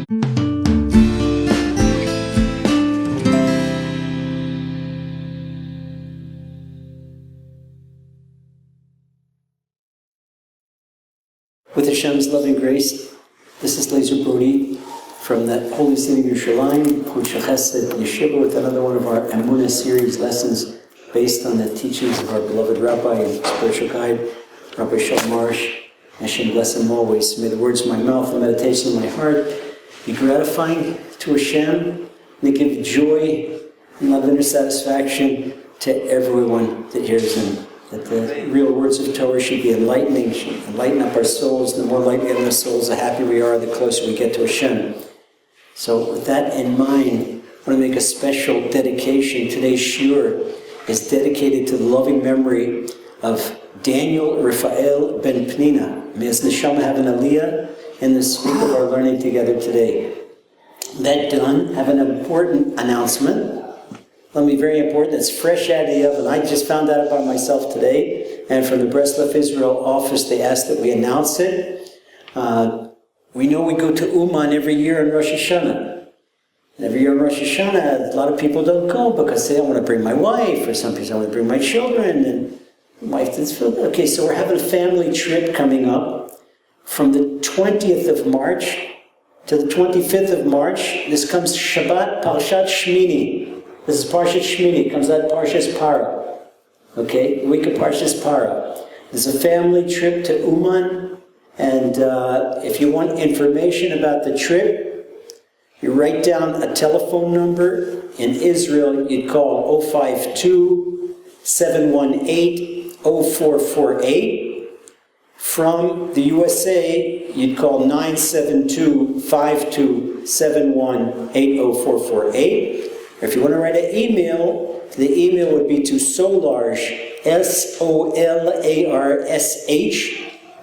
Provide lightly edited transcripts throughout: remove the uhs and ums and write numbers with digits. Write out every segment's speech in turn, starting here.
With Hashem's loving grace, this is Lazer Brody from the Holy City of Yerushalayim, Kudsha Chesed Yeshiva, with another one of our Emunah series lessons based on the teachings of our beloved Rabbi and spiritual guide, Rabbi Arush. Hashem bless him always. May the words of my mouth and meditation of my heart be gratifying to Hashem, and they give joy and love and satisfaction to everyone that hears them. That the real words of Torah should be enlightening, should enlighten up our souls. The more light we have in our souls, the happier we are, the closer we get to Hashem. So with that in mind, I want to make a special dedication. Today's shiur is dedicated to the loving memory of Daniel Raphael ben Pnina. May his neshama have an aliyah in this week of our learning together today. That done, I have an important announcement. Let me very important. It's fresh out of the oven. I just found out about myself today, and from the Breslev Israel office, they asked that we announce it. We know we go to Uman every year on Rosh Hashanah. And every year on Rosh Hashanah, a lot of people don't go because they don't want to bring my wife, or some people want to bring my children, and my wife doesn't feel good. Okay, so we're having a family trip coming up from the 20th of March to the 25th of March. This comes Shabbat Parshat Shmini. This is Parshat Shmini. It comes out of Parshas Para. Okay? Week of Parshas Para. There's a family trip to Uman. And if you want information about the trip, you write down a telephone number. In Israel, you'd call 052-718-0448. From the USA, you'd call 972-5271-80448. If you want to write an email, the email would be to Solarsh, SOLARSH,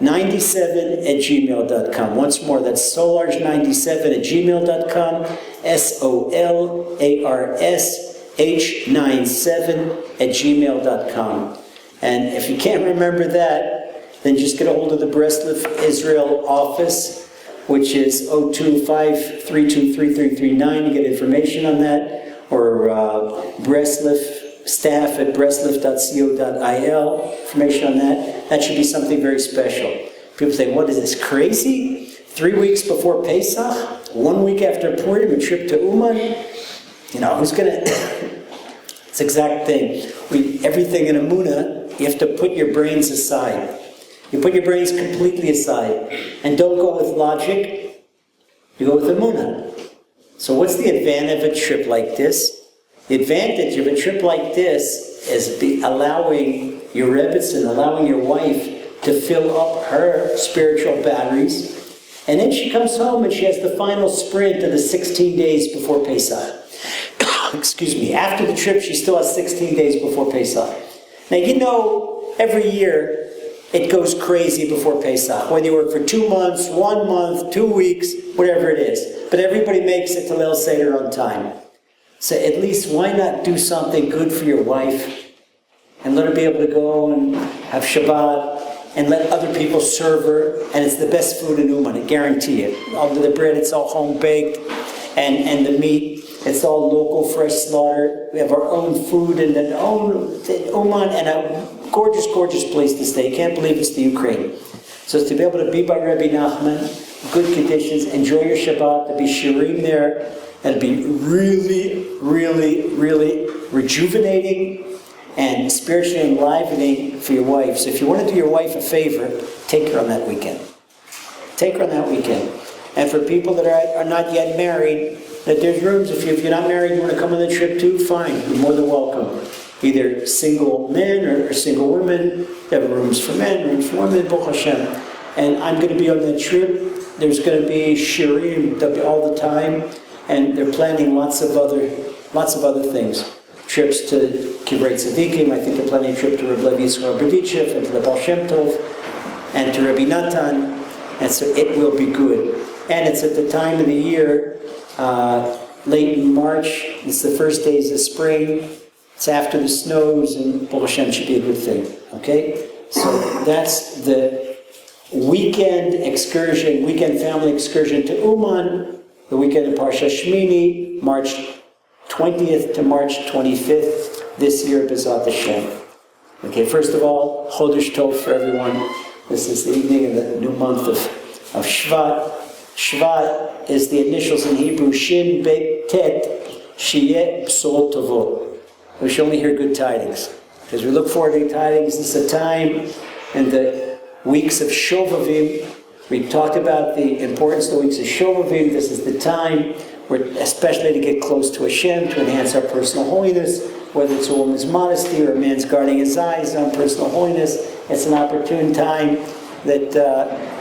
97@gmail.com. Once more, that's solarsh97@gmail.com, SOLARSH97@gmail.com. And if you can't remember that, then just get a hold of the Breslev Israel office, which is 025-323339 to get information on that. Or Breslev staff at breslev.co.il, information on that. That should be something very special. People say, what is this, crazy? 3 weeks before Pesach, 1 week after Purim, a trip to Uman? You know, who's going to... It's the exact thing. Everything in Emunah, you have to put your brains aside. You put your brains completely aside. And don't go with logic, you go with Emunah. So what's the advantage of a trip like this? The advantage of a trip like this is allowing your Rebbetzin, allowing your wife to fill up her spiritual batteries. And then she comes home and she has the final sprint of the 16 days before Pesach. Excuse me. After the trip, she still has 16 days before Pesach. Now, you know, every year, it goes crazy before Pesach. Whether you work for 2 months, 1 month, 2 weeks, whatever it is. But everybody makes it to Leil Seder on time. So at least why not do something good for your wife and let her be able to go and have Shabbat and let other people serve her. And it's the best food in Uman, I guarantee it. Under the bread, it's all home-baked. And the meat, it's all local, fresh slaughter. We have our own food and an own Uman, and a gorgeous, gorgeous place to stay. Can't believe it's the Ukraine. So to be able to be by Rabbi Nachman, good conditions, enjoy your Shabbat, to be shiurim there, and be really, really, really rejuvenating and spiritually enlivening for your wife. So if you want to do your wife a favor, take her on that weekend. Take her on that weekend. And for people that are not yet married, that there's rooms. If you're not married, you want to come on the trip too, fine. You're more than welcome. Either single men or single women. There are rooms for men, rooms for women, Baruch Hashem. And I'm going to be on that trip. There's going to be shiurim all the time. And they're planning lots of other things. Trips to Kivrei Tzadikim. I think they're planning a trip to Rabbi Lazer Brody and to the Baal Shem Tov and to Rabbi Natan. And so it will be good. And it's at the time of the year, late in March. It's the first days of spring. It's after the snows, and Baal Shem should be a good thing. Okay? So that's the weekend excursion, weekend family excursion to Uman. the weekend of Parsha Shmini, March 20th to March 25th this year, B'ezrat Hashem. Okay, first of all, Chodesh Tov for everyone. This is the evening of the new month of Shvat. Shvat is the initials in Hebrew, Shin Bet Tet, Shiyeh B'sol Tovot. We should only hear good tidings. As we look forward to tidings, this is a time in the weeks of Shovavim. We talked about the importance of the weeks of Shovavim. This is the time where, especially to get close to Hashem, to enhance our personal holiness, whether it's a woman's modesty or a man's guarding his eyes on personal holiness. It's an opportune time that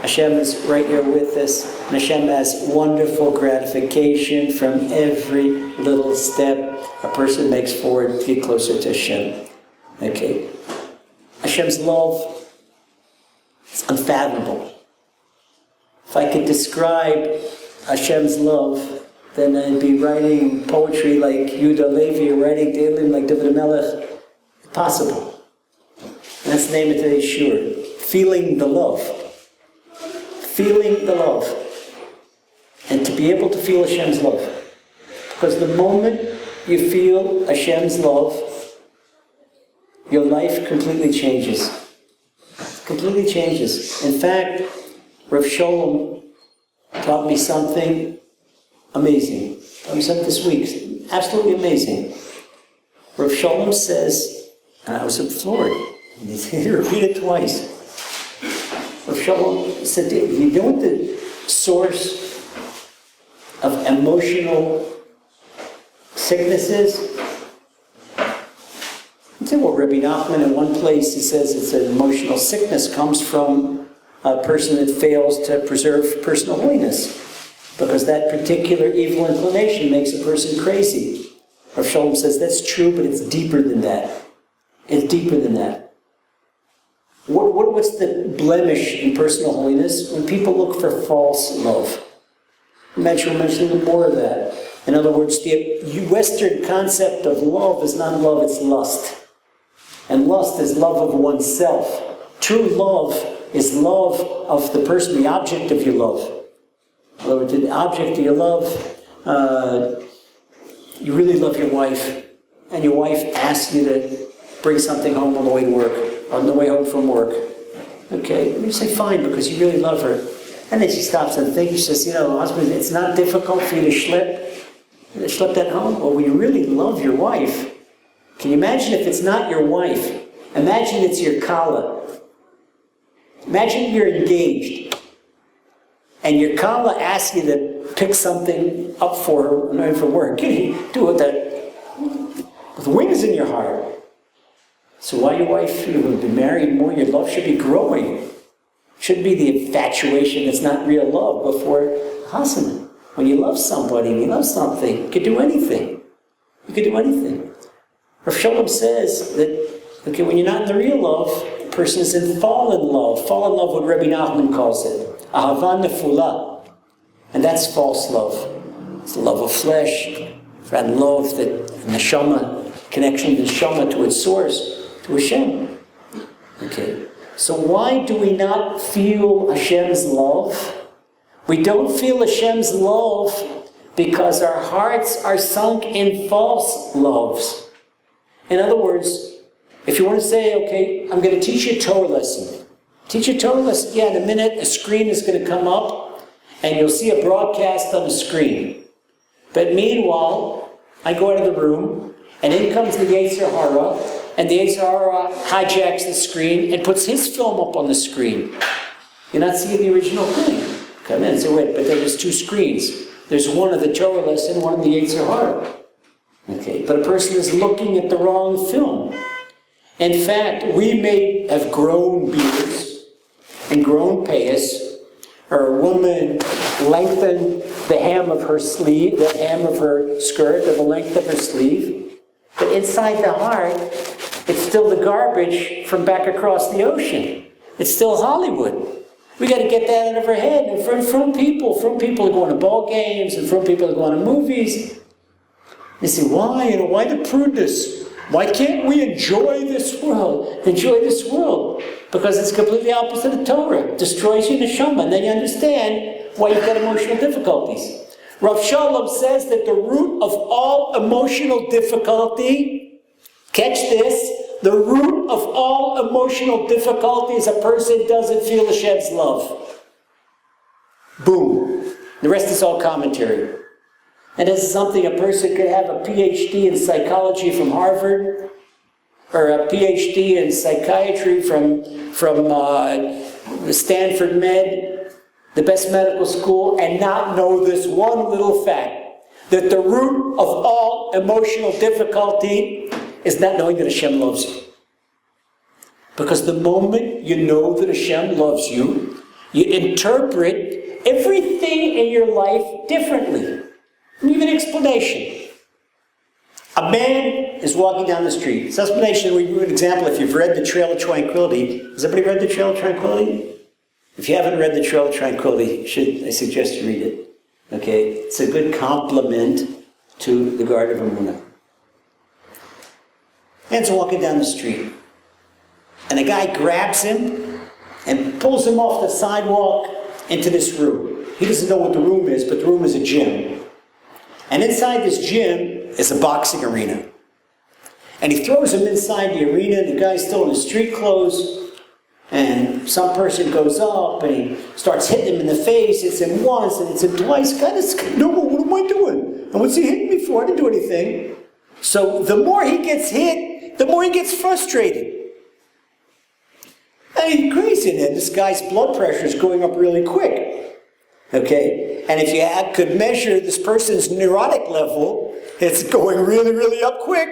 Hashem is right here with us. And Hashem has wonderful gratification from every little step a person makes forward to get closer to Hashem. Okay. Hashem's love is unfathomable. If I could describe Hashem's love, then I'd be writing poetry like Yehuda Levi or writing Tehillim like David HaMelech. Impossible. And that's the name of today's shiur. Feeling the love. Feeling the love. And to be able to feel Hashem's love. Because the moment you feel Hashem's love, your life completely changes. Completely changes. In fact, Rav Shalom taught me something amazing. Taught me something this week. Absolutely amazing. Rav Shalom says, and I was floored. He repeated it twice. Rav Shalom said, you know what the source of emotional sickness is? He said, well, Rabbi Nachman, in one place, he says it's an emotional sickness comes from a person that fails to preserve personal holiness, because that particular evil inclination makes a person crazy. Rav Shalom says that's true, but it's deeper than that. It's deeper than that. What's the blemish in personal holiness? When people look for false love. We'll mention more of that. In other words, the Western concept of love is not love, it's lust. And lust is love of oneself. True love is love of the person, the object of your love. In other words, the object of your love, you really love your wife, and your wife asks you to bring something home on the way to work, on the way home from work. Okay, and you say fine, because you really love her. And then she stops and thinks, she says, husband, it's not difficult for you to schlep that home? Well, when you really love your wife, can you imagine if it's not your wife? Imagine it's your kala. Imagine you're engaged, and your kala asks you to pick something up for her on the way from work. You do it with wings in your heart. So why your wife, you will be married more, your love should be growing. It shouldn't be the infatuation that's not real love before chasana. When you love somebody, you love something, you can do anything. You can do anything. Rav Shalom says that, okay, when you're not in the real love, the person is in fallen love. Fallen love, what Rabbi Nachman calls it. Ahava nefula. And that's false love. It's the love of flesh, and love that neshama, connection to neshama, to its source, to Hashem. Okay. So why do we not feel Hashem's love? We don't feel Hashem's love because our hearts are sunk in false loves. In other words, if you want to say, okay, I'm going to teach you a Torah lesson. Teach you a Torah lesson. Yeah, in a minute, a screen is going to come up, and you'll see a broadcast on the screen. But meanwhile, I go out of the room, and in comes the Yetzer Hara, and the Yetzer Hara hijacks the screen and puts his film up on the screen. You're not seeing the original thing. Come in and say, wait, but there's two screens. There's one of the Torah lesson, one of the Yetzer Hara. Okay, but a person is looking at the wrong film. In fact, we may have grown beards and grown payas, or a woman lengthened the hem of her sleeve, the hem of her skirt, or the length of her sleeve, but inside the heart, it's still the garbage from back across the ocean. It's still Hollywood. We got to get that out of our head. And from people are going to ball games, and from people are going to movies. You say, why? Why the prudeness? Why can't we enjoy this world? Enjoy this world. Because it's completely opposite of Torah. It destroys your neshama. And then you understand why you've got emotional difficulties. Rav Shalom says that the root of all emotional difficulty, catch this, the root of all emotional difficulty is a person doesn't feel Hashem's love. Boom. The rest is all commentary. And this is something a person could have a PhD in psychology from Harvard, or a PhD in psychiatry from Stanford Med, the best medical school, and not know this one little fact, that the root of all emotional difficulty is not knowing that Hashem loves you. Because the moment you know that Hashem loves you, you interpret everything in your life differently. I'll give you an explanation. A man is walking down the street. This explanation, we give an example. If you've read The Trail of Tranquility, has everybody read The Trail of Tranquility? If you haven't read The Trail of Tranquility, I suggest you read it. Okay? It's a good complement to the Garden of Emunah. Man's walking down the street, and a guy grabs him and pulls him off the sidewalk into this room. He doesn't know what the room is, but the room is a gym. And inside this gym is a boxing arena. And he throws him inside the arena, the guy's still in his street clothes, and some person goes up and he starts hitting him in the face. Hits him once and hits him twice. God, it's normal. What am I doing? And what's he hitting me for? I didn't do anything. So the more he gets hit, the more he gets frustrated. And he's crazy then. This guy's blood pressure is going up really quick. Okay? And if you could measure this person's neurotic level, it's going really, really up quick.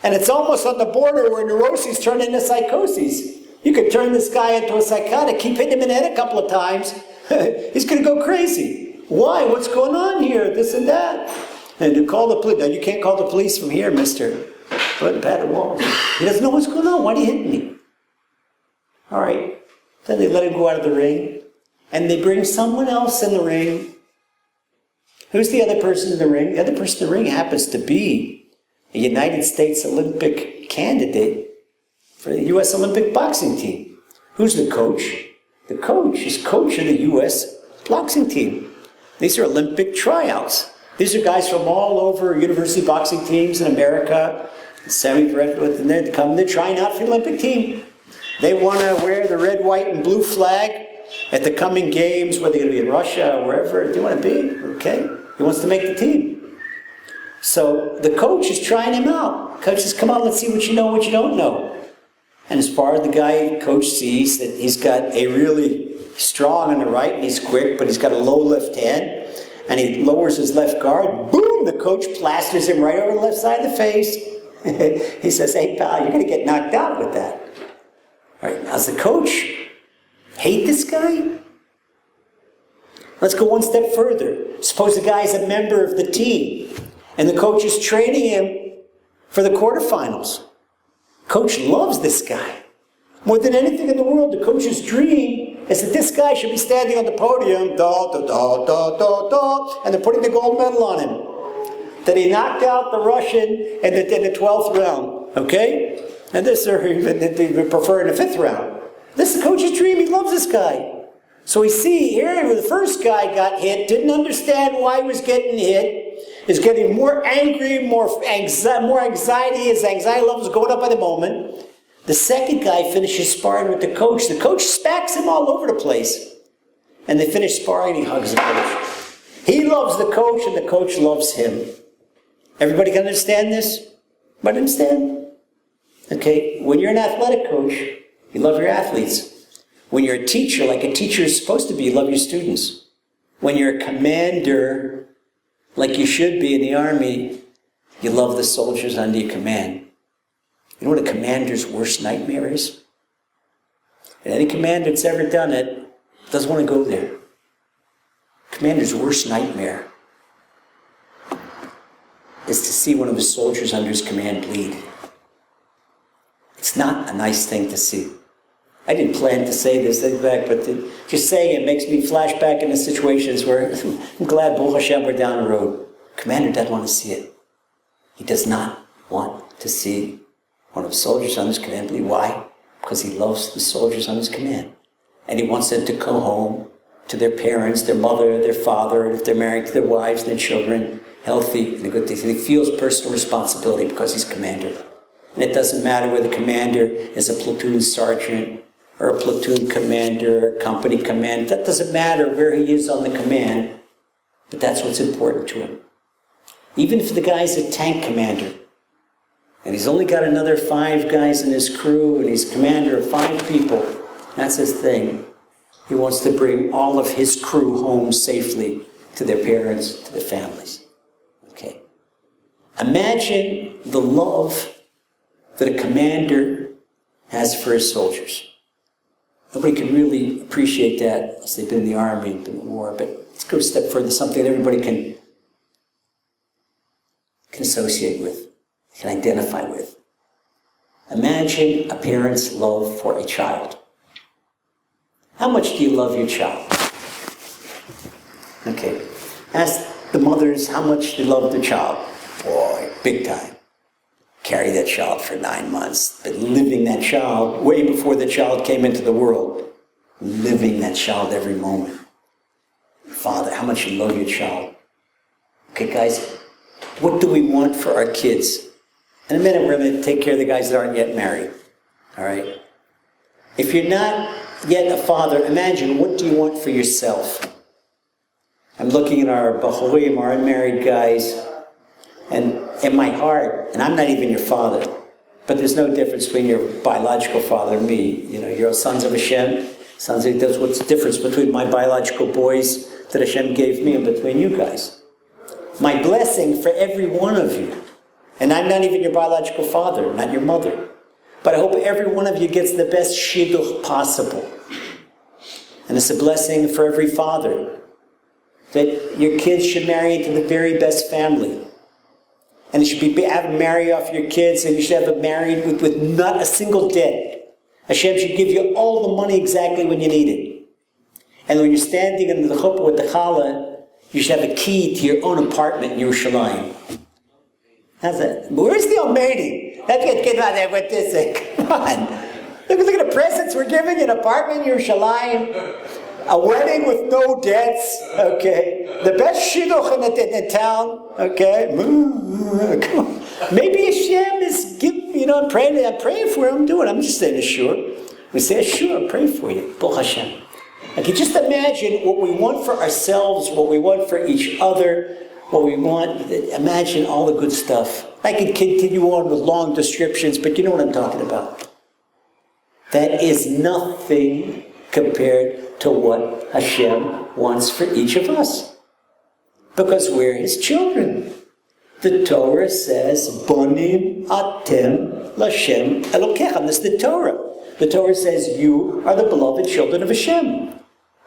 And it's almost on the border where neuroses turn into psychoses. You could turn this guy into a psychotic, keep hitting him in the head a couple of times, he's going to go crazy. Why? What's going on here? This and that. And you call the police. No, you can't call the police from here, mister. But pat the wall. He doesn't know what's going on. Why are you hitting me? All right. Then they let him go out of the ring. And they bring someone else in the ring. Who's the other person in the ring? The other person in the ring happens to be a United States Olympic candidate for the U.S. Olympic boxing team. Who's the coach? The coach is coach of the U.S. boxing team. These are Olympic tryouts. These are guys from all over university boxing teams in America, semi-professional, and they're trying out for the Olympic team. They want to wear the red, white, and blue flag at the coming games, whether they're going to be in Russia or wherever they want to be. Okay? He wants to make the team. So the coach is trying him out. Coach says, come on, let's see what you know, what you don't know. And as far as the guy, coach sees that he's got a really strong on the right, and he's quick, but he's got a low left hand, and he lowers his left guard, boom, the coach plasters him right over the left side of the face. He says, hey, pal, you're going to get knocked out with that. All right, now does the coach hate this guy? Let's go one step further. Suppose the guy's a member of the team, and the coach is training him for the quarterfinals. Coach loves this guy. More than anything in the world, the coach's dream is that this guy should be standing on the podium, da, da, da, da, da, da, and they're putting the gold medal on him. That he knocked out the Russian in the 12th round, okay? And this, or they prefer in the 5th round. This is the coach's dream. He loves this guy. So we see here, the first guy got hit, didn't understand why he was getting hit, is getting more angry, more anxiety. His anxiety levels going up by the moment. The second guy finishes sparring with the coach. The coach smacks him all over the place. And they finish sparring, and he hugs the coach. He loves the coach, and the coach loves him. Everybody can understand this? Everybody understand? Okay, when you're an athletic coach, you love your athletes. When you're a teacher, like a teacher is supposed to be, you love your students. When you're a commander, like you should be in the army, you love the soldiers under your command. You know what a commander's worst nightmare is? And any commander that's ever done it doesn't want to go there. Commander's worst nightmare is to see one of his soldiers under his command bleed. It's not a nice thing to see. I didn't plan to say this thing back, but just saying it makes me flash back into situations where I'm glad, Baruch Hashem, we're down the road. Commander doesn't want to see it. He does not want to see one of the soldiers on his command bleed. Why? Because he loves the soldiers on his command. And he wants them to go home to their parents, their mother, their father, and if they're married to their wives and their children, healthy and good things. And he feels personal responsibility because he's commander. And it doesn't matter whether the commander is a platoon sergeant or a platoon commander, or a company commander. That doesn't matter where he is on the command, but that's what's important to him. Even if the guy's a tank commander, and he's only got another 5 guys in his crew, and he's commander of 5 people, that's his thing. He wants to bring all of his crew home safely to their parents, to their families. Okay. Imagine the love that a commander has for his soldiers. Nobody can really appreciate that unless they've been in the army and been in war, but let's go a step further, something that everybody can associate with, can identify with. Imagine a parent's love for a child. How much do you love your child? Okay. Ask the mothers how much they love their child. Boy, big time. Carry that child for 9 months, but living that child way before the child came into the world. Living that child every moment. Father, how much you love your child. Okay, guys, what do we want for our kids? In a minute, we're going to take care of the guys that aren't yet married. All right? If you're not yet a father, imagine, what do you want for yourself? I'm looking at our bachurim, our unmarried guys, and in my heart, and I'm not even your father, but there's no difference between your biological father and me. You know, you're sons of Hashem. Sons of, that's what's the difference between my biological boys that Hashem gave me and between you guys. My blessing for every one of you, and I'm not even your biological father, not your mother, but I hope every one of you gets the best shidduch possible. And it's a blessing for every father, that your kids should marry into the very best family. And you should marry off your kids, and you should have them married with not a single debt. Hashem should give you all the money exactly when you need it. And when you're standing in the chuppah with the challah, you should have a key to your own apartment in Yerushalayim. How's that? Where's the Almighty? Let's get out there with this. Come on. Look at the presents we're giving you. An apartment in Yerushalayim. A wedding with no debts. Okay. The best shidduch in the town. Okay. Come on. Maybe Hashem is I'm praying for him. I'm doing it. I'm just saying sure. We say sure. I'm praying for you. Baruch Hashem. Okay, just imagine what we want for ourselves, what we want for each other, what we want. Imagine all the good stuff. I could continue on with long descriptions, but you know what I'm talking about. That is nothing compared to what Hashem wants for each of us. Because we're His children. The Torah says, Bonim atem l'Hashem Elokechem. That's the Torah. The Torah says, you are the beloved children of Hashem.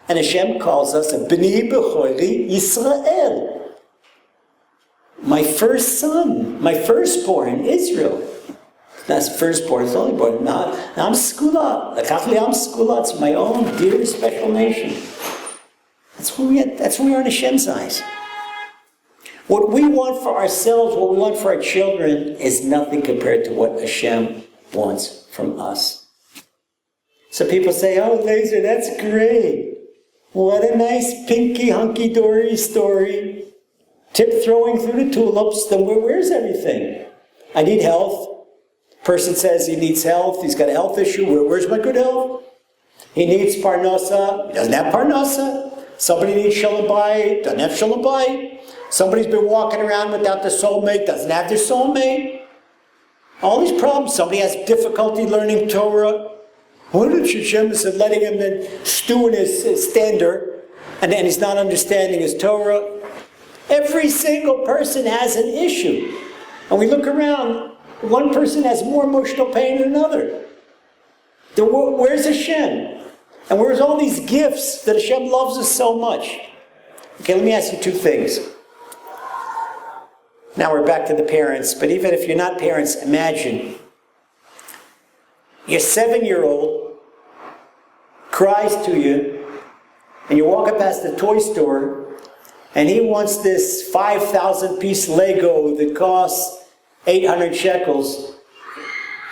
And Hashem calls us B'ni B'chori Yisrael. My first son, my firstborn, Israel. That's firstborn, it's only born. Now I'm Skula. I'm Skula. It's my own dear special nation. That's where we are in Hashem's eyes. What we want for ourselves, what we want for our children, is nothing compared to what Hashem wants from us. So people say, oh, Lazer, that's great. What a nice pinky hunky-dory story. Tip throwing through the tulips, then where's everything? I need health. Person says he needs health, he's got a health issue. Where's my good health? He needs parnasa, he doesn't have parnasa. Somebody needs shalom bayit, doesn't have shalom bayit. Somebody's been walking around without their soulmate, doesn't have their soulmate. All these problems. Somebody has difficulty learning Torah. What did Hashem is letting him then stew in his stander, and then he's not understanding his Torah? Every single person has an issue. And we look around, one person has more emotional pain than another. Where's Hashem? And where's all these gifts that Hashem loves us so much? Okay, let me ask you two things. Now we're back to the parents, but even if you're not parents, imagine your 7-year-old cries to you, and you're walking past the toy store, and he wants this 5,000-piece Lego that costs 800 shekels,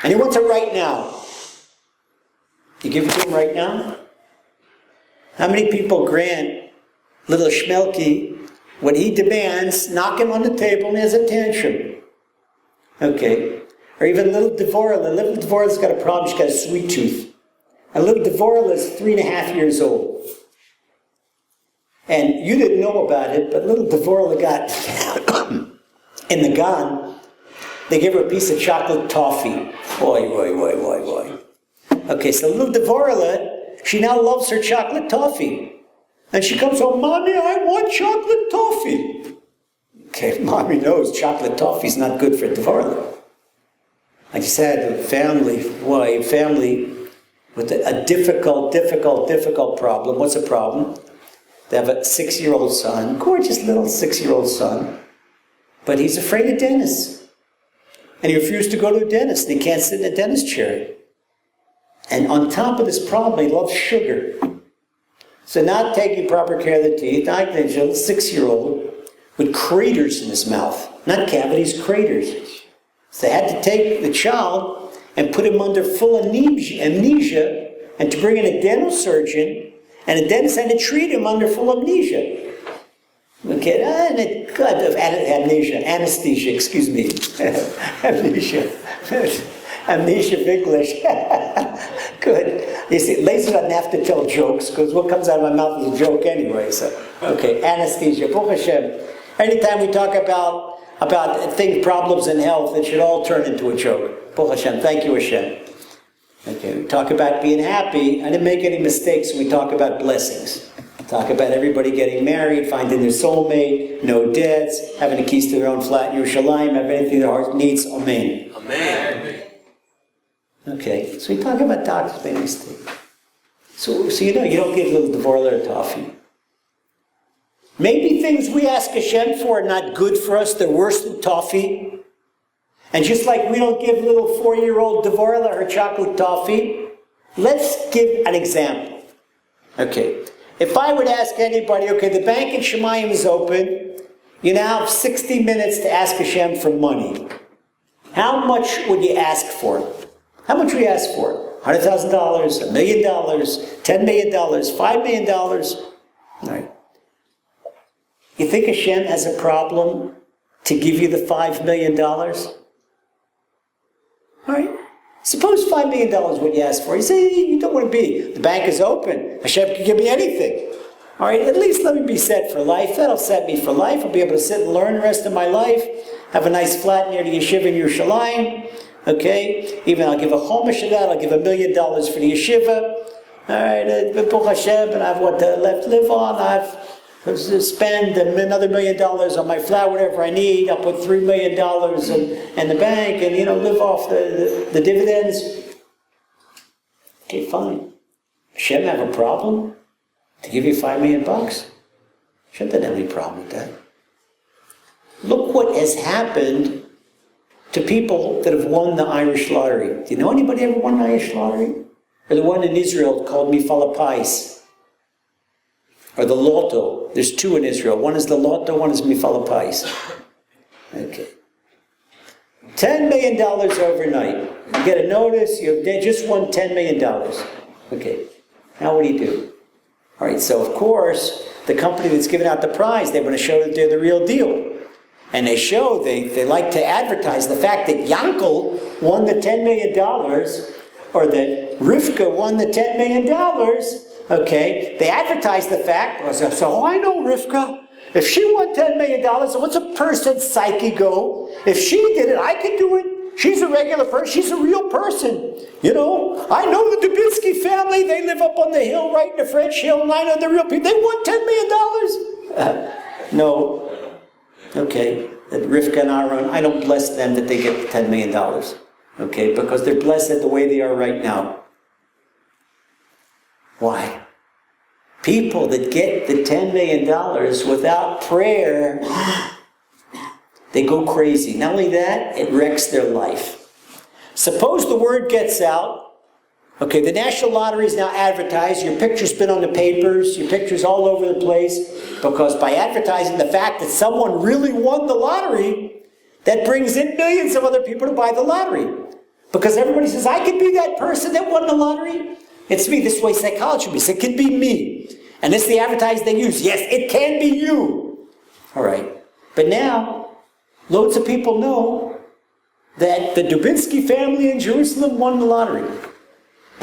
and he wants it right now. You give it to him right now? How many people grant little Shmelky what he demands, knock him on the table and he has a tantrum? Okay. Or even little Devorah. Little Devorah's got a problem. She's got a sweet tooth. And little Devorah is 3.5 years old. And you didn't know about it, but little Devorah got in the Gan. They give her a piece of chocolate toffee. Boy. Okay, so little Devorah, she now loves her chocolate toffee. And she comes home, Mommy, I want chocolate toffee. Okay, Mommy knows chocolate toffee is not good for Devorah. I just had a family with a difficult problem. What's the problem? They have a 6-year-old son, gorgeous little 6-year-old son, but he's afraid of dentists. And he refused to go to a dentist. He can't sit in a dentist chair. And on top of this problem, he loves sugar. So not taking proper care of the teeth, I think a 6-year-old with craters in his mouth. Not cavities, craters. So they had to take the child and put him under full amnesia and to bring in a dental surgeon, and the dentist had to treat him under full amnesia. Okay, anesthesia, excuse me. Amnesia of English. Good. You see, Lazer doesn't have to tell jokes, because what comes out of my mouth is a joke anyway. So, okay, anesthesia. Baruch Hashem. Anytime we talk about problems in health, it should all turn into a joke. Baruch Hashem. Thank you, Hashem. Okay, we talk about being happy. I didn't make any mistakes when we talk about blessings. Talk about everybody getting married, finding their soulmate, no debts, having the keys to their own flat in Yerushalayim, have anything their heart needs. Amen. Amen. Okay, so we talk about doctors making mistakes. So you know, you don't give little Devorah a toffee. Maybe things we ask Hashem for are not good for us, they're worse than toffee. And just like we don't give little 4-year-old Devorah her chocolate toffee, let's give an example. Okay, if I would ask anybody, okay, the bank in Shemayim is open, you now have 60 minutes to ask Hashem for money. How much would you ask for? How much would you ask for? $100,000, $1 million, $10 million, $5 million? All right. You think Hashem has a problem to give you the $5 million? All right. Suppose $5 million is what you ask for. You say, you don't want to be. The bank is open. Hashem can give me anything. All right, at least let me be set for life. That'll set me for life. I'll be able to sit and learn the rest of my life. Have a nice flat near the yeshiva in Yerushalayim. Okay? Even I'll give a chomish of that. I'll give $1 million for the yeshiva. All right, Baruch Hashem, and I have what left to live on. I have to spend another $1 million on my flat, whatever I need. I'll put $3 million in the bank and, live off the dividends. Okay, fine. Hashem have a problem to give you $5 million? Hashem doesn't have any problem with that. Look what has happened to people that have won the Irish lottery. Do you know anybody ever won the Irish lottery? Or the one in Israel called Mifal Hapais? Or the lotto. There's 2 in Israel. One is the lotto, one is Mifal Hapais. Okay. $10 million overnight. You get a notice, they just won $10 million. Okay. Now what do? All right, so of course, the company that's giving out the prize, they want to show that they're the real deal. And they like to advertise the fact that Yankel won the $10 million, or that Rivka won the $10 million. Okay, they advertise the fact, so I know Rivka. If she won $10 million, so what's a person's psyche go? If she did it, I can do it. She's a regular person. She's a real person. I know the Dubinsky family. They live up on the hill, right in the French Hill, and I know the real people. They won $10 million. No. Okay, that Rivka and Aaron, I don't bless them that they get $10 million. Okay, because they're blessed at the way they are right now. Why? People that get the $10 million without prayer, they go crazy. Not only that, it wrecks their life. Suppose the word gets out. Okay, the National Lottery is now advertised. Your picture's been on the papers. Your picture's all over the place. Because by advertising the fact that someone really won the lottery, that brings in millions of other people to buy the lottery. Because everybody says, I could be that person that won the lottery. It's me. This way psychology is. It could be me. And this is the advertising they use. Yes, it can be you. All right. But now, loads of people know that the Dubinsky family in Jerusalem won the lottery.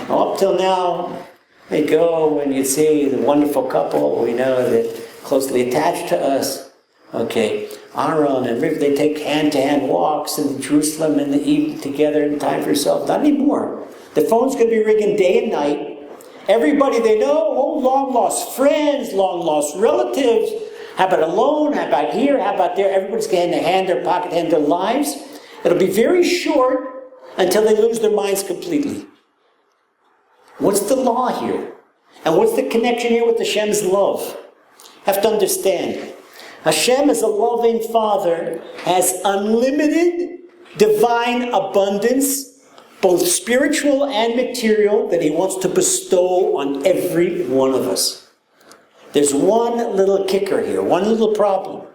Up till now, they go and you see the wonderful couple we know that closely attached to us. Okay, Aaron and Riv, they take hand-to-hand walks in Jerusalem in the evening together and time for yourself. Not anymore. The phone's going to be ringing day and night. Everybody they know, long-lost friends, long-lost relatives. How about alone? How about here? How about there? Everybody's going to hand their pocket, hand their lives. It'll be very short until they lose their minds completely. What's the law here? And what's the connection here with Hashem's love? Have to understand. Hashem as a loving Father has unlimited divine abundance, both spiritual and material, that He wants to bestow on every one of us. There's one little kicker here, one little problem.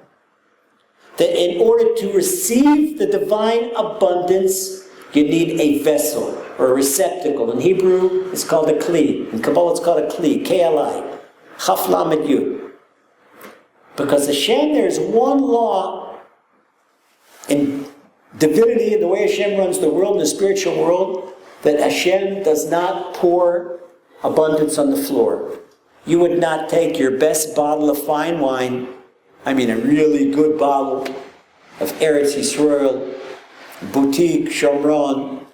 That in order to receive the divine abundance, you need a vessel or a receptacle. In Hebrew, it's called a kli. In Kabbalah, it's called a kli, K-L-I, Chaf Lamed Yud. Because Hashem, there's one law in divinity, in the way Hashem runs the world, in the spiritual world, that Hashem does not pour abundance on the floor. You would not take your best bottle of fine wine, I mean a really good bottle of Eretz Yisrael, Boutique, Shomron,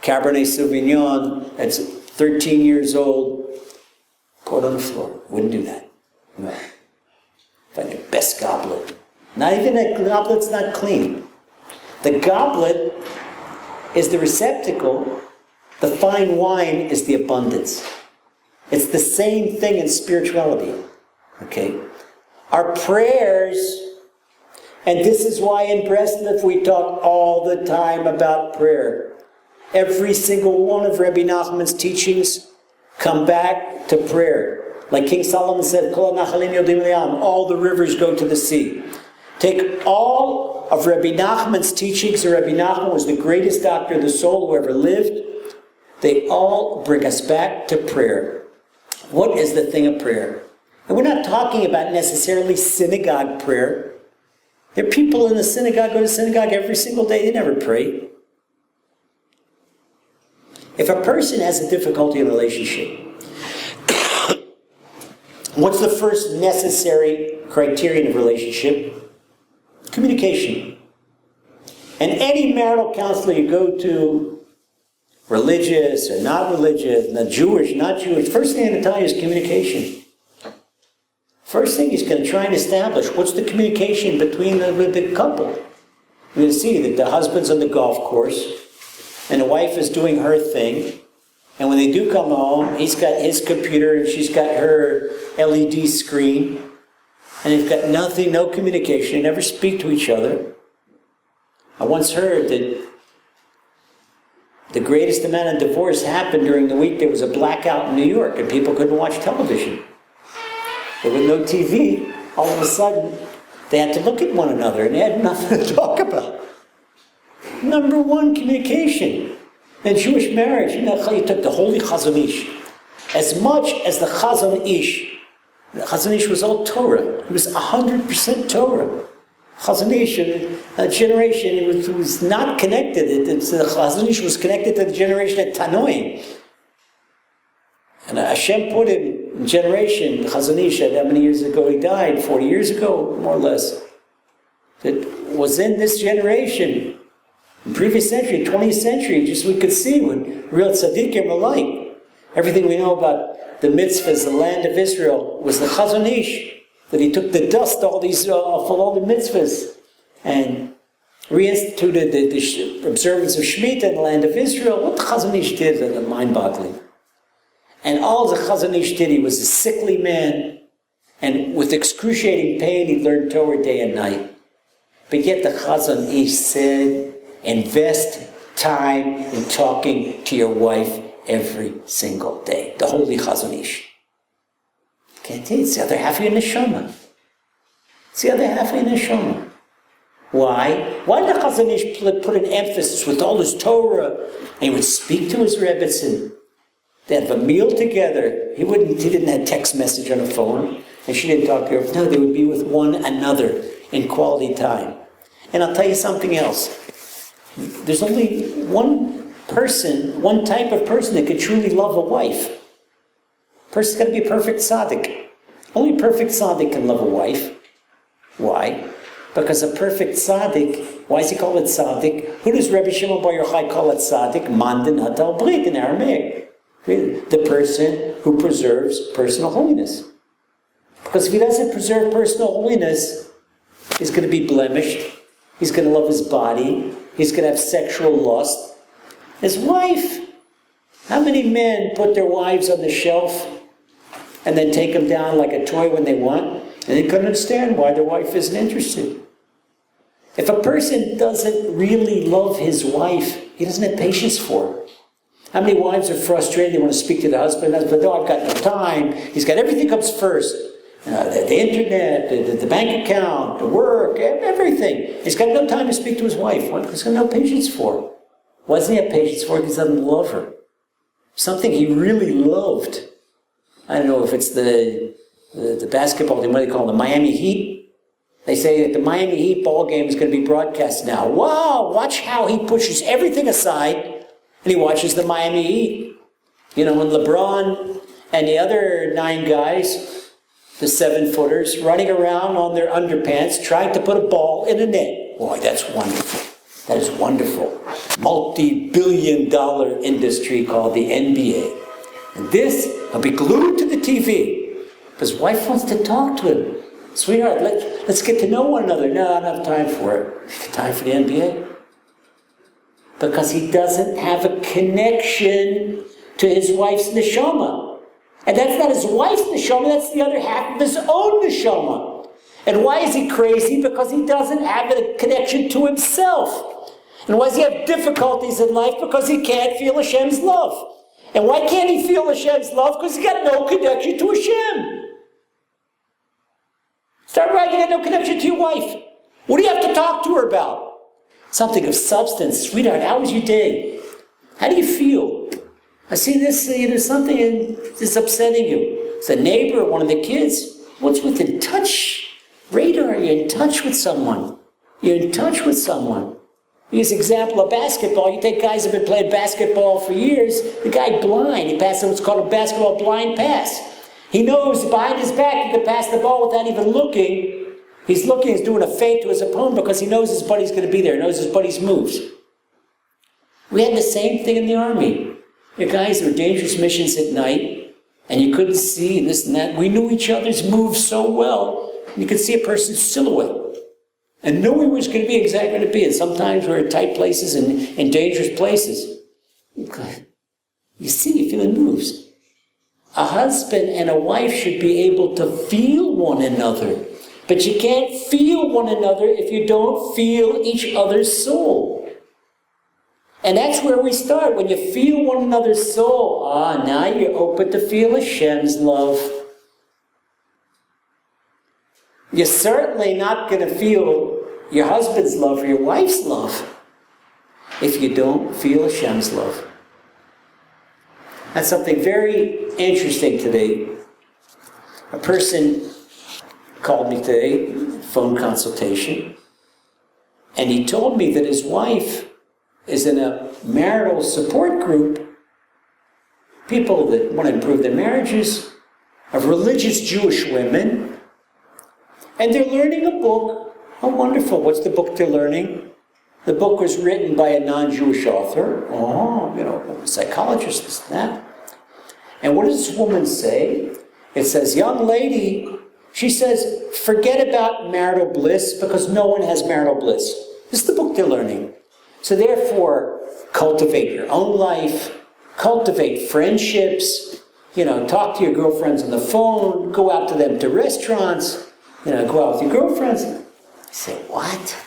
Cabernet Sauvignon, that's 13 years old, pour it on the floor. Wouldn't do that. No. Find your best goblet. Not even a goblet's not clean. The goblet is the receptacle. The fine wine is the abundance. It's the same thing in spirituality. Okay? Our prayers, and this is why in Breslev we talk all the time about prayer. Every single one of Rabbi Nachman's teachings come back to prayer. Like King Solomon said, all the rivers go to the sea. Take all of Rabbi Nachman's teachings, and Rabbi Nachman was the greatest doctor of the soul who ever lived. They all bring us back to prayer. What is the thing of prayer? And we're not talking about necessarily synagogue prayer. There are people in the synagogue, go to synagogue every single day, they never pray. If a person has a difficulty in a relationship, what's the first necessary criterion of relationship? Communication. And any marital counselor you go to, religious or not religious, not Jewish, not Jewish, first thing I'm going to tell you is communication. First thing he's going to try and establish, what's the communication between the couple? You're going to see that the husband's on the golf course, and the wife is doing her thing, and when they do come home, he's got his computer and she's got her LED screen, and they've got nothing, no communication, they never speak to each other. I once heard that the greatest amount of divorce happened during the week there was a blackout in New York and people couldn't watch television. There was no TV. All of a sudden, they had to look at one another and they had nothing to talk about. Number one, communication. In Jewish marriage, you took the holy Chazon Ish. As much as the Chazon Ish was all Torah. It was 100% Torah. Chazon Ish, a generation, it was not connected. The Chazon Ish was connected to the generation at Tanoim. And Hashem put him in generation, Chazon Ish, how many years ago he died? 40 years ago, more or less. That was in this generation. In the previous century, 20th century, just we could see what real tzaddikim were like. Everything we know about the mitzvahs, the land of Israel, was the Chazon Ish. That he took the dust, all the mitzvahs, and reinstituted the observance of Shemitah in the land of Israel. What the Chazon Ish did is mind-boggling. And all the Chazon Ish did, he was a sickly man, and with excruciating pain, he learned Torah day and night. But yet the Chazon Ish said, invest time in talking to your wife every single day. The holy Chazon Ish. Can't tell you, it's the other half of your neshama. It's the other half of your neshama. Why? Why did the Chazon Ish put an emphasis with all his Torah? And he would speak to his Rebbetzin. They'd have a meal together. He didn't have text message on the phone, and she didn't talk to her. No, they would be with one another in quality time. And I'll tell you something else. There's only one type of person that could truly love a wife. A person's got to be a perfect tzaddik. Only a perfect tzaddik can love a wife. Why? Because a perfect tzaddik, why is he called it tzaddik? Who does Rabbi Shimon Bar Yochai call it tzaddik? Mandan hatal brit in Aramaic. The person who preserves personal holiness. Because if he doesn't preserve personal holiness, he's going to be blemished. He's going to love his body. He's going to have sexual lust. His wife. How many men put their wives on the shelf and then take them down like a toy when they want? And they couldn't understand why their wife isn't interested. If a person doesn't really love his wife, he doesn't have patience for her. How many wives are frustrated? They want to speak to the husband. But no, I've got no time. He's got everything comes first. The internet, the bank account, the work, everything. He's got no time to speak to his wife. Why? Because he's got no patience for her. Why doesn't he have patience for her? Because he doesn't love her. Something he really loved. I don't know if it's the basketball team, what do they call them, the Miami Heat? They say that the Miami Heat ball game is going to be broadcast now. Wow, watch how he pushes everything aside and he watches the Miami Heat. You know, when LeBron and the other 9 guys, the 7-footers, running around on their underpants trying to put a ball in a net. Boy, that's wonderful. That is wonderful. Multi-billion-dollar industry called the NBA. And this will be glued to the TV. His wife wants to talk to him. Sweetheart, let's get to know one another. No, I don't have time for it. Time for the NBA? Because he doesn't have a connection to his wife's neshama. And that's not his wife's neshama, that's the other half of his own neshama. And why is he crazy? Because he doesn't have a connection to himself. And why does he have difficulties in life? Because he can't feel Hashem's love. And why can't he feel Hashem's love? Because he's got no connection to Hashem. Start right, you got no connection to your wife. What do you have to talk to her about? Something of substance. Sweetheart, how was your day? How do you feel? I see this, there's something that's upsetting you. It's a neighbor, one of the kids. What's with the touch radar? You're in touch with someone. You're in touch with someone. Use example of basketball. You take guys who have been playing basketball for years. The guy blind. He passes what's called a basketball blind pass. He knows behind his back he can pass the ball without even looking. He's looking, he's doing a feint to his opponent because he knows his buddy's going to be there, he knows his buddy's moves. We had the same thing in the army. The guys were dangerous missions at night, and you couldn't see this and that. We knew each other's moves so well, you could see a person's silhouette. And knew where he was going to be exactly where to be. And sometimes we're in tight places and in dangerous places. You see, you feel the moves. A husband and a wife should be able to feel one another. But you can't feel one another if you don't feel each other's soul. And that's where we start. When you feel one another's soul, now you're open to feel Hashem's love. You're certainly not going to feel your husband's love or your wife's love if you don't feel Hashem's love. That's something very interesting today. A person called me today, phone consultation, and he told me that his wife is in a marital support group, people that want to improve their marriages, of religious Jewish women, and they're learning a book. Oh, wonderful. What's the book they're learning? The book was written by a non-Jewish author. A psychologist, this and that. And what does this woman say? It says, young lady, she says, forget about marital bliss because no one has marital bliss. This is the book they're learning. So therefore, cultivate your own life, cultivate friendships, talk to your girlfriends on the phone, go out to them to restaurants, go out with your girlfriends. I say, what?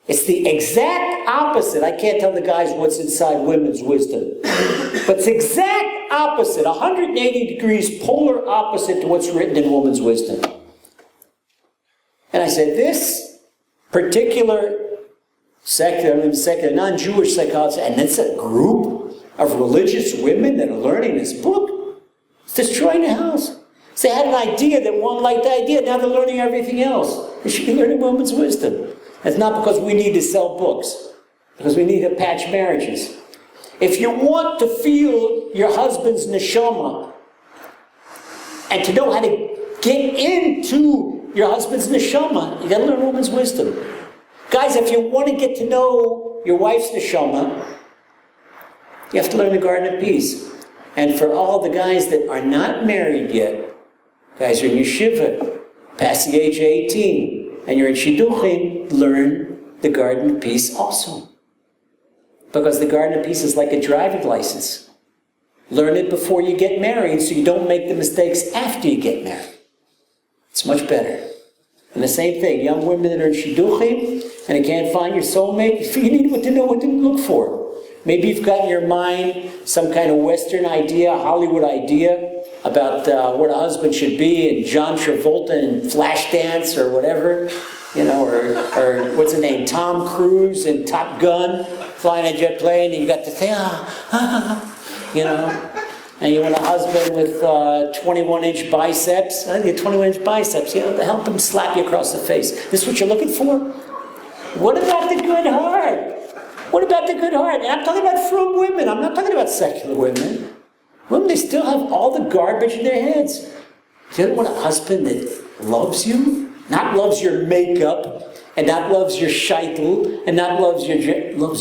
It's the exact opposite. I can't tell the guys what's inside women's wisdom. But it's exact opposite, 180 degrees polar opposite to what's written in woman's wisdom. And I said, this particular secular, non-Jewish psychologist, and it's a group, of religious women that are learning this book. It's destroying the house. So they had an idea that one liked the idea, now they're learning everything else. They should be learning women's wisdom. It's not because we need to sell books, because we need to patch marriages. If you want to feel your husband's neshama, and to know how to get into your husband's neshama, you gotta learn women's wisdom. Guys, if you want to get to know your wife's neshama, you have to learn the Garden of Peace. And for all the guys that are not married yet, guys are in yeshiva, past the age of 18, and you're in shidduchim, learn the Garden of Peace also. Because the Garden of Peace is like a driving license. Learn it before you get married so you don't make the mistakes after you get married. It's much better. And the same thing, young women that are in shidduchim and you can't find your soulmate, you need to know what to look for. Maybe you've got in your mind some kind of Western idea, Hollywood idea about what a husband should be, and John Travolta and Flashdance or whatever, or what's the name, Tom Cruise and Top Gun, flying a jet plane, and you got to say, and you want a husband with 21-inch biceps. I think 21-inch biceps, to help him slap you across the face. This is what you're looking for? What about the good heart? What about the good heart? And I'm talking about frum women. I'm not talking about secular women. Women, they still have all the garbage in their heads. You don't want a husband that loves you? Not loves your makeup, and not loves your shaitel, and not loves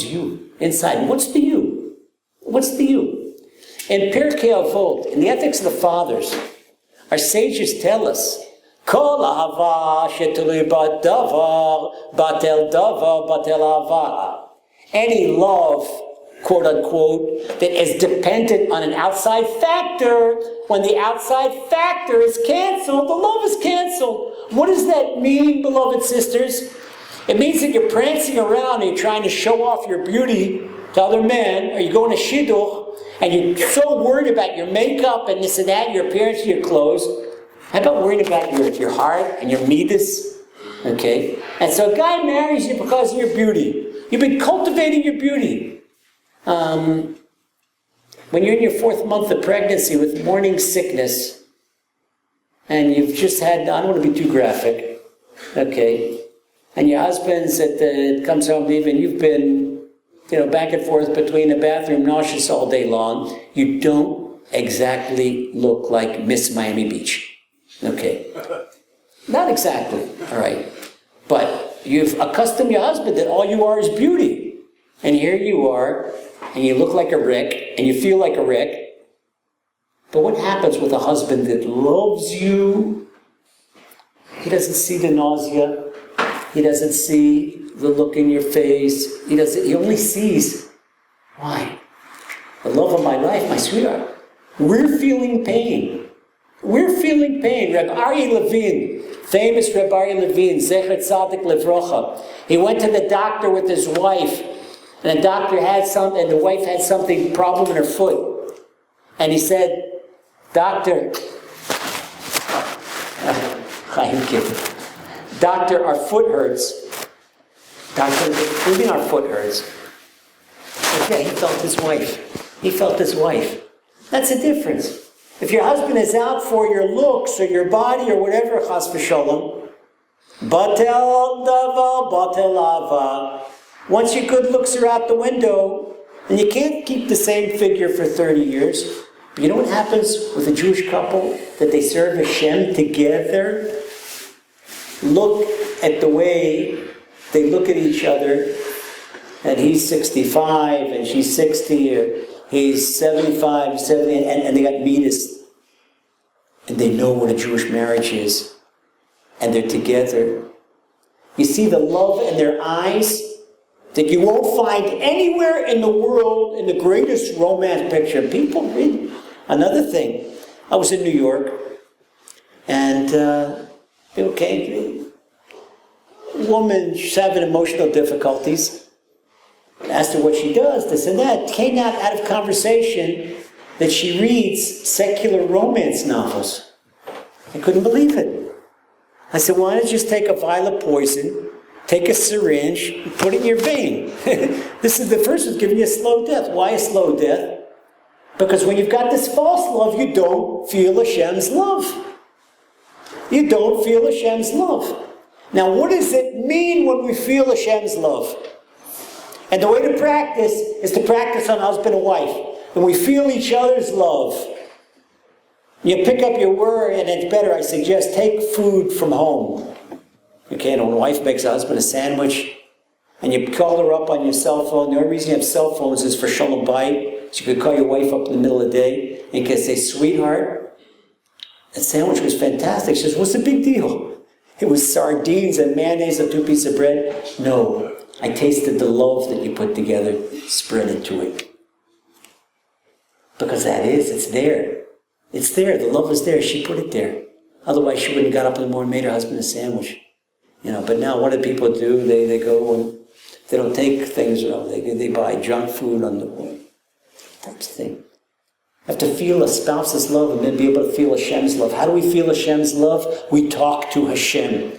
you inside. What's the you? What's the you? In Pirkei Avot, in the Ethics of the Fathers, our sages tell us, Kol ahava shetului badavar, batel davar, batel ahava. Any love, quote unquote, that is dependent on an outside factor, when the outside factor is canceled, the love is canceled. What does that mean, beloved sisters? It means that you're prancing around and you're trying to show off your beauty to other men, or you're going to shidduch, and you're so worried about your makeup and this and that, your appearance, your clothes. How about worrying about your heart and your midas? Okay? And so a guy marries you because of your beauty. You've been cultivating your beauty. When you're in your 4th month of pregnancy with morning sickness, and you've just had, I don't want to be too graphic, okay, and your husband's comes home even, you've been, back and forth between the bathroom, nauseous all day long, you don't exactly look like Miss Miami Beach. Okay. Not exactly, all right. But you've accustomed your husband that all you are is beauty. And here you are, and you look like a wreck, and you feel like a wreck. But what happens with a husband that loves you? He doesn't see the nausea. He doesn't see the look in your face. He only sees, why? The love of my life, my sweetheart. We're feeling pain. We're feeling pain. Rabbi Aryeh Levine, famous Rabbi Aryeh Levine, Zecher Tzadik Livrocha. He went to the doctor with his wife, and the wife had something problem in her foot. And he said, Doctor, Doctor, our foot hurts. Doctor, what do you mean our foot hurts? Okay, he felt his wife. That's the difference. If your husband is out for your looks or your body or whatever, chas v'sholom, batel dava, batel ava. Once your good looks are out the window, and you can't keep the same figure for 30 years, but you know what happens with a Jewish couple that they serve Hashem together? Look at the way they look at each other, and he's 65 and she's 60, or he's 75, 70, and they got midas. And they know what a Jewish marriage is. And they're together. You see the love in their eyes that you won't find anywhere in the world in the greatest romance picture. People read. Another thing, I was in New York, and a woman, she's having emotional difficulties. Asked her what she does, this and that. Came out of conversation that she reads secular romance novels. I couldn't believe it. I said, why don't you just take a vial of poison, take a syringe, and put it in your vein? This is the first one's giving you a slow death. Why a slow death? Because when you've got this false love, you don't feel Hashem's love. You don't feel Hashem's love. Now, what does it mean when we feel Hashem's love? And the way to practice is to practice on husband and wife. When we feel each other's love, you pick up your word, and it's better, I suggest, take food from home. Okay, and when a wife makes a husband a sandwich, and you call her up on your cell phone, the only reason you have cell phones is for Shalom Bayit, so you could call your wife up in the middle of the day, and you can say, sweetheart, that sandwich was fantastic. She says, what's the big deal? It was sardines and mayonnaise on 2 pieces of bread. No, I tasted the love that you put together, spread into it. Because it's there. It's there, the love is there, she put it there. Otherwise she wouldn't have got up in the morning and made her husband a sandwich. But now what do people do? They go and they don't take things, they buy junk food on the way. Types of thing. You have to feel a spouse's love and then be able to feel Hashem's love. How do we feel Hashem's love? We talk to Hashem.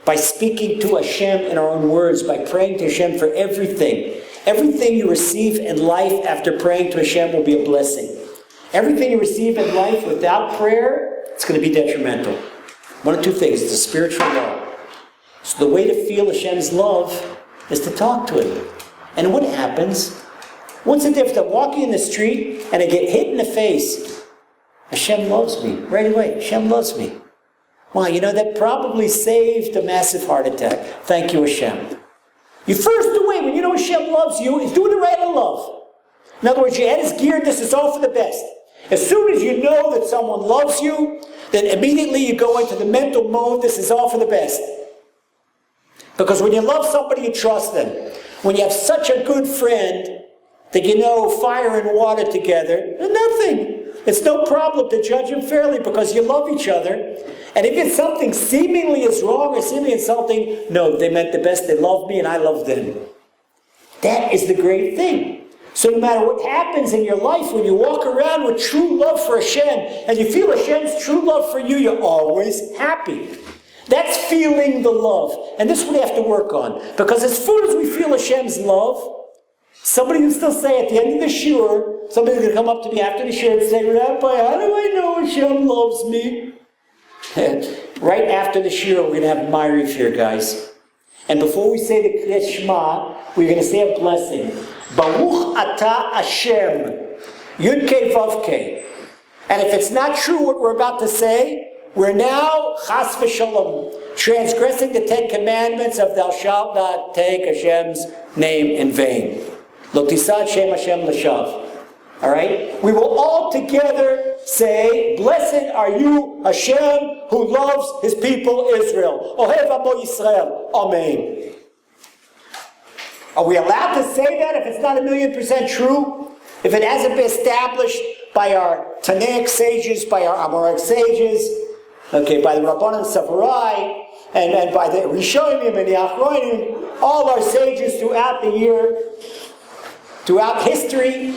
By speaking to Hashem in our own words, by praying to Hashem for everything. Everything you receive in life after praying to Hashem will be a blessing. Everything you receive in life without prayer, it's going to be detrimental. One of two things, it's a spiritual law. So the way to feel Hashem's love is to talk to Him. And what happens? What's the difference? I'm walking in the street and I get hit in the face. Hashem loves me. Right away, Hashem loves me. Wow, that probably saved a massive heart attack. Thank you, Hashem. You first away, when you know Hashem loves you, is doing it right out of love. In other words, your head is geared, this is all for the best. As soon as you know that someone loves you, then immediately you go into the mental mode, this is all for the best. Because when you love somebody, you trust them. When you have such a good friend that you know fire and water together, nothing. It's no problem to judge them fairly because you love each other. And if it's something seemingly is wrong or seemingly insulting, no, they meant the best. They love me and I love them. That is the great thing. So no matter what happens in your life, when you walk around with true love for Hashem, and you feel Hashem's true love for you, you're always happy. That's feeling the love. And this is what we have to work on. Because as soon as we feel Hashem's love, somebody will still say at the end of the shiur, somebody's going to come up to me after the shiur and say, Rabbi, how do I know Hashem loves me? Right after the shiur, we're going to have Ma'ariv here, guys. And before we say the Kriyat Shema, we're going to say a blessing. Baruch Ata Hashem, Yud Kei Vav Kei. And if it's not true what we're about to say, we're now, Chas v'Shalom, transgressing the 10 commandments of thou shalt not take Hashem's name in vain. Lo tisad Shem Hashem l'shav. All right? We will all together say, blessed are you, Hashem, who loves His people Israel. Ohev Amo Yisrael. Amen. Are we allowed to say that if it's not 1,000,000% true? If it hasn't been established by our Tanaic sages, by our Amoraic sages, okay, by the Rabbanan Safarai, and by the Rishonim and the Achronim, all our sages throughout the year, throughout history,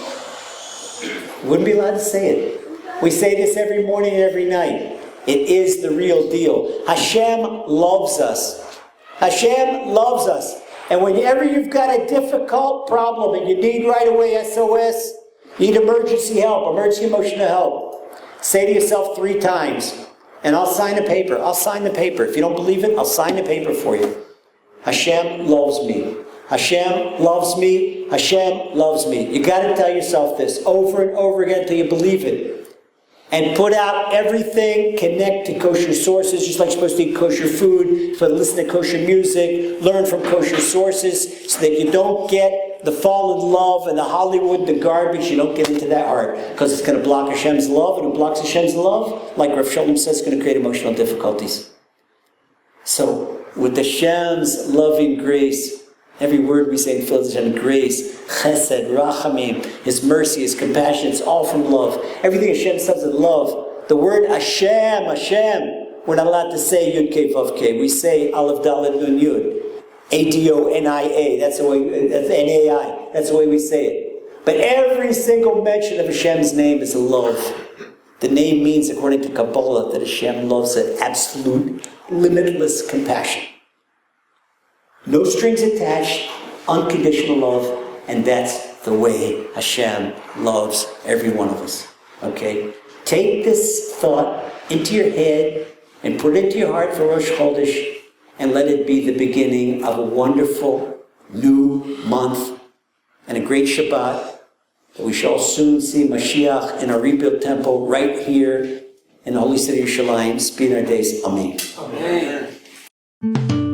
wouldn't be allowed to say it. We say this every morning and every night. It is the real deal. Hashem loves us. Hashem loves us. And whenever you've got a difficult problem and you need right away SOS, you need emergency help, emergency emotional help, say to yourself 3 times, and I'll sign the paper. I'll sign the paper. If you don't believe it, I'll sign the paper for you. Hashem loves me. Hashem loves me. Hashem loves me. You got to tell yourself this over and over again until you believe it. And put out everything, connect to kosher sources, just like you're supposed to eat kosher food, so listen to kosher music, learn from kosher sources, so that you don't get the fall in love and the Hollywood, the garbage, you don't get into that heart. Because it's going to block Hashem's love, and it blocks Hashem's love, like Rav Shalom says, it's going to create emotional difficulties. So, with Hashem's loving grace, every word we say fills Hashem's grace, chesed, rachamim, His mercy, His compassion, it's all from love. Everything Hashem says is love. The word Hashem, Hashem, we're not allowed to say Yud Kei Vav Kei. We say Aleph Dalet Nun Yud. A-D-O-N-I-A. That's the way, that's N-A-I. That's the way we say it. But every single mention of Hashem's name is love. The name means, according to Kabbalah, that Hashem loves an absolute, limitless compassion. No strings attached, unconditional love. And that's the way Hashem loves every one of us. Okay? Take this thought into your head and put it into your heart for Rosh Chodesh, and let it be the beginning of a wonderful new month and a great Shabbat. That we shall soon see Mashiach in our rebuilt temple right here in the holy city of Shalom. Speed our days. Amen. Amen.